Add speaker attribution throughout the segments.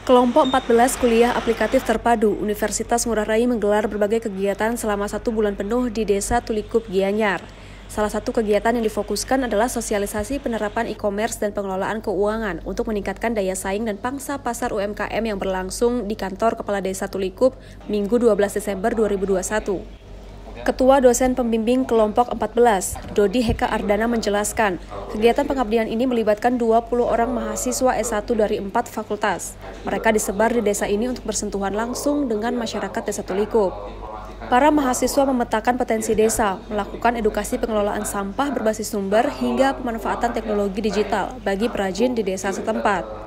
Speaker 1: Kelompok 14 Kuliah Aplikatif Terpadu Universitas Ngurah Rai menggelar berbagai kegiatan selama 1 bulan penuh di Desa Tulikup, Gianyar. Salah satu kegiatan yang difokuskan adalah sosialisasi penerapan e-commerce dan pengelolaan keuangan untuk meningkatkan daya saing dan pangsa pasar UMKM yang berlangsung di kantor Kepala Desa Tulikup, Minggu 12 Desember 2021. Ketua Dosen Pembimbing Kelompok 14, Dodi Heka Ardana menjelaskan, kegiatan pengabdian ini melibatkan 20 orang mahasiswa S1 dari 4 fakultas. Mereka disebar di desa ini untuk bersentuhan langsung dengan masyarakat Desa Tulikup. Para mahasiswa memetakan potensi desa, melakukan edukasi pengelolaan sampah berbasis sumber hingga pemanfaatan teknologi digital bagi perajin di desa setempat.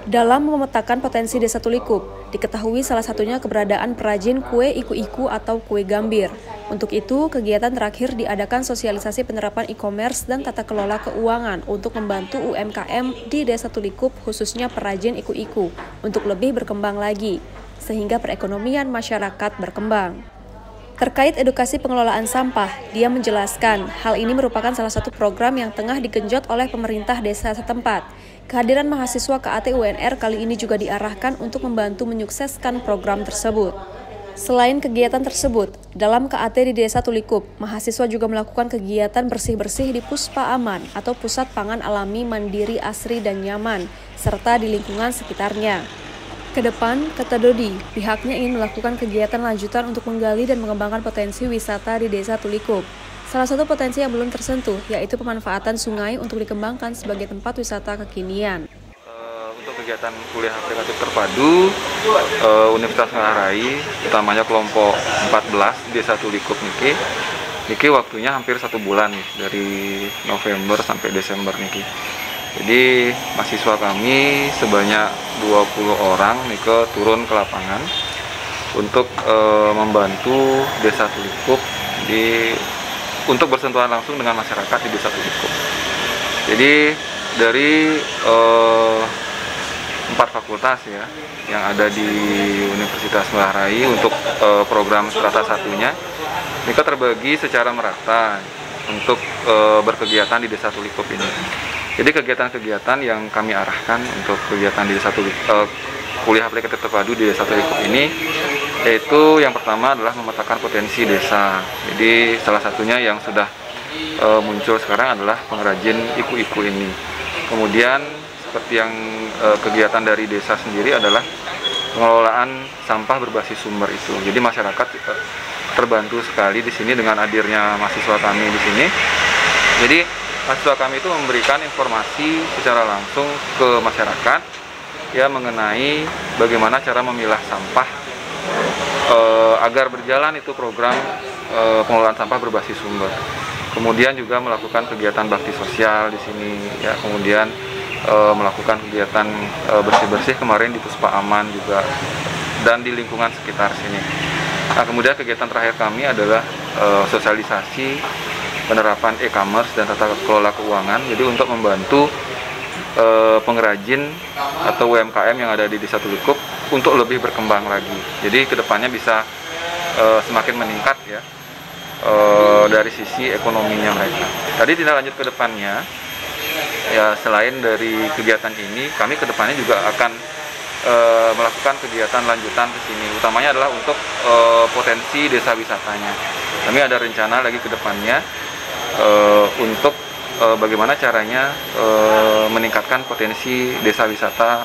Speaker 1: Dalam memetakan potensi Desa Tulikup, diketahui salah satunya keberadaan perajin kue iku-iku atau kue gambir. Untuk itu, kegiatan terakhir diadakan sosialisasi penerapan e-commerce dan tata kelola keuangan untuk membantu UMKM di Desa Tulikup, khususnya perajin iku-iku, untuk lebih berkembang lagi, sehingga perekonomian masyarakat berkembang. Terkait edukasi pengelolaan sampah, dia menjelaskan hal ini merupakan salah satu program yang tengah digenjot oleh pemerintah desa setempat. Kehadiran mahasiswa KAT UNR kali ini juga diarahkan untuk membantu menyukseskan program tersebut. Selain kegiatan tersebut, dalam KAT di Desa Tulikup, mahasiswa juga melakukan kegiatan bersih-bersih di Puspa Aman atau Pusat Pangan Alami Mandiri Asri dan Nyaman, serta di lingkungan sekitarnya. Kedepan, kata Dodi, pihaknya ingin melakukan kegiatan lanjutan untuk menggali dan mengembangkan potensi wisata di Desa Tulikup. Salah satu potensi yang belum tersentuh, yaitu pemanfaatan sungai untuk dikembangkan sebagai tempat wisata kekinian.
Speaker 2: Untuk kegiatan kuliah aplikatif terpadu, Universitas Ngurah Rai, utamanya kelompok 14 Desa Tulikup niki waktunya hampir 1 bulan nih, dari November sampai Desember niki. Jadi mahasiswa kami sebanyak 20 orang nike turun ke lapangan untuk membantu Desa Tulikup untuk bersentuhan langsung dengan masyarakat di Desa Tulikup. Jadi dari 4 fakultas ya yang ada di Universitas Ngurah Rai untuk program strata satunya, mereka terbagi secara merata untuk berkegiatan di Desa Tulikup ini. Jadi kegiatan-kegiatan yang kami arahkan untuk kegiatan di Desa Tulikup, kuliah aplikatif terpadu di Desa Tulikup ini, yaitu yang pertama adalah memetakan potensi desa. Jadi salah satunya yang sudah muncul sekarang adalah pengrajin iku-iku ini. Kemudian seperti yang kegiatan dari desa sendiri adalah pengelolaan sampah berbasis sumber itu. Jadi masyarakat terbantu sekali di sini dengan hadirnya mahasiswa kami di sini. Jadi mahasiswa kami itu memberikan informasi secara langsung ke masyarakat ya mengenai bagaimana cara memilah sampah agar berjalan itu program pengelolaan sampah berbasis sumber. Kemudian juga melakukan kegiatan bakti sosial di sini ya, kemudian melakukan kegiatan bersih-bersih kemarin di Puspa Aman juga dan di lingkungan sekitar sini. Nah, kemudian kegiatan terakhir kami adalah sosialisasi penerapan e-commerce dan tata kelola keuangan. Jadi untuk membantu pengrajin atau UMKM yang ada di Desa Tulikup untuk lebih berkembang lagi. Jadi kedepannya bisa semakin meningkat ya dari sisi ekonominya mereka. Tadi tindak lanjut ke depannya, ya selain dari kegiatan ini, kami kedepannya juga akan melakukan kegiatan lanjutan ke sini. Utamanya adalah untuk potensi desa wisatanya. Kami ada rencana lagi ke depannya untuk bagaimana caranya meningkatkan potensi desa wisata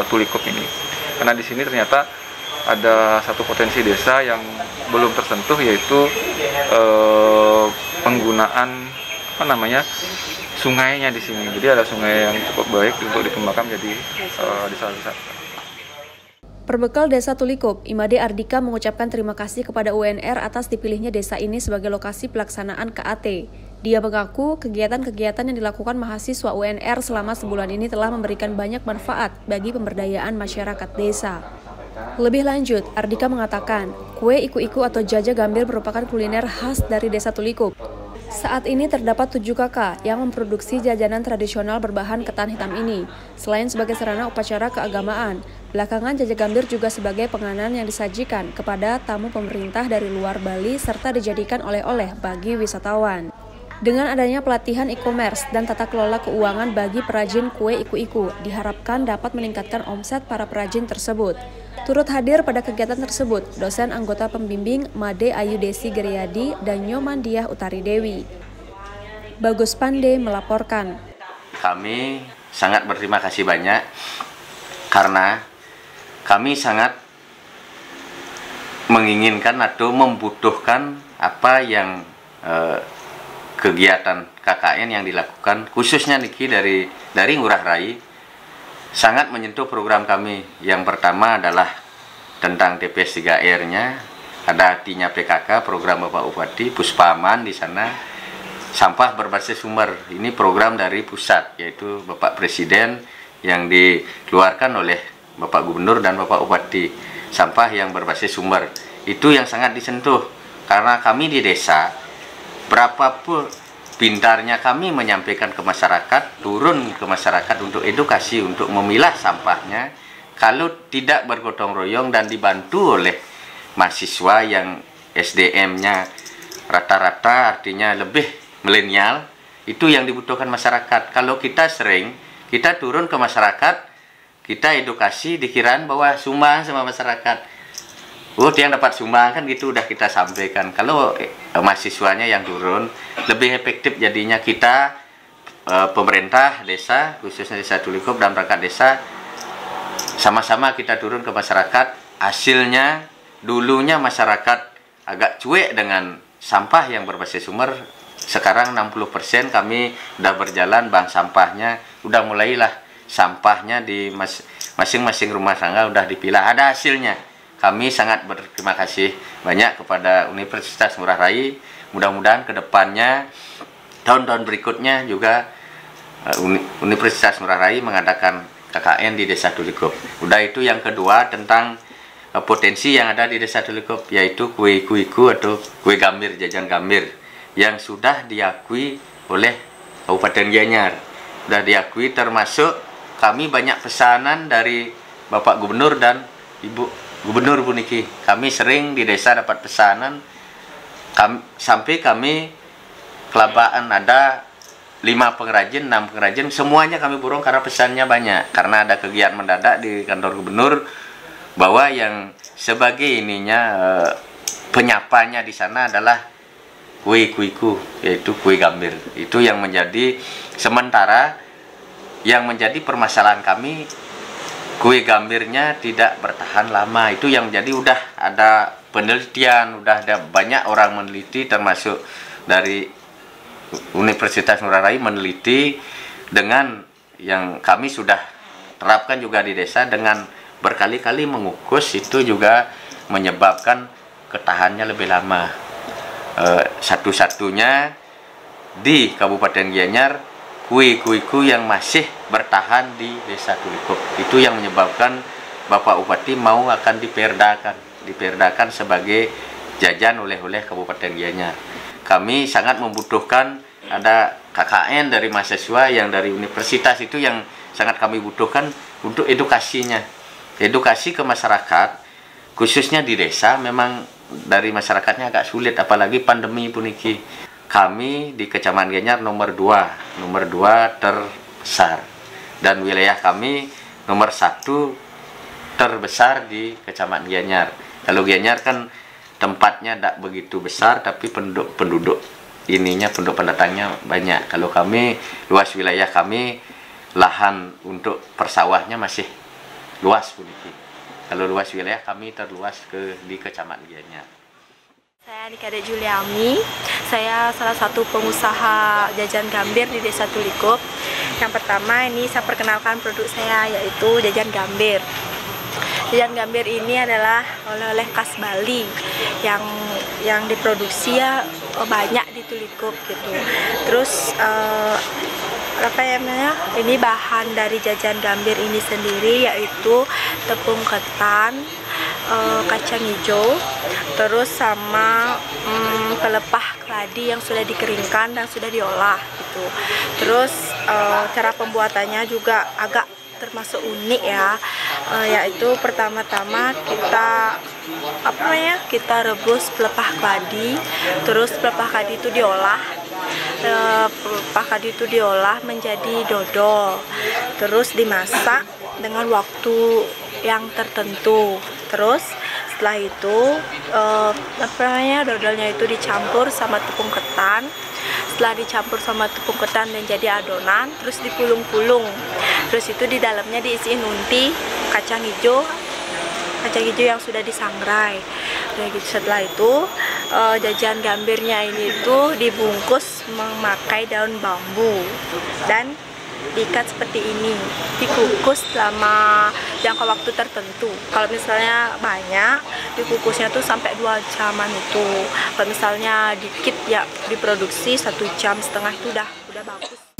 Speaker 2: Tulikup ini. Karena di sini ternyata ada satu potensi desa yang belum tersentuh, yaitu penggunaan sungainya di sini. Jadi ada sungai yang cukup baik untuk dikembangkan menjadi desa wisata.
Speaker 1: Perbekal Desa Tulikup, Imade Ardika mengucapkan terima kasih kepada UNR atas dipilihnya desa ini sebagai lokasi pelaksanaan KAT. Dia mengaku kegiatan-kegiatan yang dilakukan mahasiswa UNR selama sebulan ini telah memberikan banyak manfaat bagi pemberdayaan masyarakat desa. Lebih lanjut, Ardika mengatakan, kue iku-iku atau jaja gambir merupakan kuliner khas dari Desa Tulikup. Saat ini terdapat 7 kakak yang memproduksi jajanan tradisional berbahan ketan hitam ini. Selain sebagai sarana upacara keagamaan, belakangan jaja gambir juga sebagai penganan yang disajikan kepada tamu pemerintah dari luar Bali serta dijadikan oleh-oleh bagi wisatawan. Dengan adanya pelatihan e-commerce dan tata kelola keuangan bagi perajin kue iku-iku, diharapkan dapat meningkatkan omset para perajin tersebut. Turut hadir pada kegiatan tersebut, dosen anggota pembimbing Made Ayu Desi Geryadi dan Nyoman Diah Utari Dewi. Bagus Pande melaporkan.
Speaker 3: Kami sangat berterima kasih banyak karena kami sangat menginginkan atau membutuhkan apa yang kegiatan KKN yang dilakukan khususnya Niki dari Ngurah Rai sangat menyentuh program kami. Yang pertama adalah tentang TPS 3R-nya, ada artinya PKK, program Bapak Bupati, Puspaman di sana, sampah berbasis sumber. Ini program dari pusat, yaitu Bapak Presiden yang dikeluarkan oleh Bapak Gubernur dan Bapak Bupati. Sampah yang berbasis sumber. Itu yang sangat disentuh. Karena kami di desa, berapapun pintarnya kami menyampaikan ke masyarakat, turun ke masyarakat untuk edukasi, untuk memilah sampahnya, kalau tidak bergotong royong dan dibantu oleh mahasiswa yang SDM-nya rata-rata artinya lebih milenial, itu yang dibutuhkan masyarakat. Kalau kita turun ke masyarakat, kita edukasi, dikirain bahwa sumbang sama masyarakat. Yang dapat sumbang kan gitu udah kita sampaikan. Kalau mahasiswanya yang turun, lebih efektif jadinya kita pemerintah desa, khususnya Desa Tulikop dan perangkat desa, sama-sama kita turun ke masyarakat. Hasilnya dulunya masyarakat agak cuek dengan sampah yang berbasis sumber. Sekarang 60% kami udah berjalan, bank sampahnya udah mulailah, sampahnya di masing-masing rumah tangga udah dipilah, ada hasilnya. Kami sangat berterima kasih banyak kepada Universitas Ngurah Rai. Mudah-mudahan ke depannya, tahun-tahun berikutnya juga Universitas Ngurah Rai mengadakan KKN di Desa Tulikop. Udah itu yang kedua tentang potensi yang ada di Desa Tulikop, yaitu kue iku-iku atau kue gambir, jajan gambir, yang sudah diakui oleh Kabupaten Gianyar. Sudah diakui, termasuk kami banyak pesanan dari Bapak Gubernur dan Ibu Gubernur Bu Niki. Kami sering di desa dapat pesanan, sampai kami kelabaan ada 5 pengrajin, 6 pengrajin, semuanya kami borong karena pesannya banyak. Karena ada kegiatan mendadak di kantor gubernur, bahwa yang sebagai penyapanya di sana adalah kue iku-iku, yaitu kue gambir. Itu yang menjadi sementara, yang menjadi permasalahan kami, kue gambirnya tidak bertahan lama. Itu yang jadi udah ada penelitian, udah ada banyak orang meneliti, termasuk dari Universitas Ngurah Rai meneliti, dengan yang kami sudah terapkan juga di desa dengan berkali-kali mengukus, itu juga menyebabkan ketahannya lebih lama. Satu-satunya di Kabupaten Gianyar kue-kueku yang masih bertahan di Desa Tulikop. Itu yang menyebabkan Bapak Bupati mau akan diperdakan sebagai jajan oleh-oleh Kabupaten Gianyar. Kami sangat membutuhkan ada KKN dari mahasiswa yang dari universitas, itu yang sangat kami butuhkan untuk edukasinya. Edukasi ke masyarakat, khususnya di desa, memang dari masyarakatnya agak sulit, apalagi pandemi pun iki. Kami di Kecamatan Gianyar nomor 2 terbesar, dan wilayah kami nomor 1 terbesar di Kecamatan Gianyar. Kalau Gianyar kan tempatnya tidak begitu besar, tapi penduduk pendatangnya banyak. Kalau kami, luas wilayah kami, lahan untuk persawahnya masih luas pun. Kalau luas wilayah kami terluas di Kecamatan Gianyar.
Speaker 4: Saya Nikade Juliami, saya salah satu pengusaha jajan gambir di Desa Tulikop. Yang pertama ini saya perkenalkan produk saya, yaitu jajan gambir. Jajan gambir ini adalah oleh-oleh khas Bali yang diproduksi ya banyak di Tulikop gitu. Terus ini bahan dari jajan gambir ini sendiri yaitu tepung ketan, kacang hijau, terus sama pelepah keladi yang sudah dikeringkan dan sudah diolah gitu. Terus cara pembuatannya juga agak termasuk unik ya, yaitu pertama-tama kita rebus pelepah keladi, terus pelepah keladi itu diolah pelepah kaldu itu diolah menjadi dodol, terus dimasak dengan waktu yang tertentu. Terus setelah itu dodolnya itu dicampur sama tepung ketan. Setelah dicampur sama tepung ketan dan jadi adonan, terus dipulung-pulung. Terus itu di dalamnya diisiin unti kacang hijau yang sudah disangrai. Setelah itu jajan gambirnya ini tuh dibungkus memakai daun bambu dan diikat seperti ini, dikukus selama jangka waktu tertentu. Kalau misalnya banyak, dikukusnya tuh sampai 2 jaman itu. Kalau misalnya dikit ya diproduksi 1,5 jam itu udah bagus.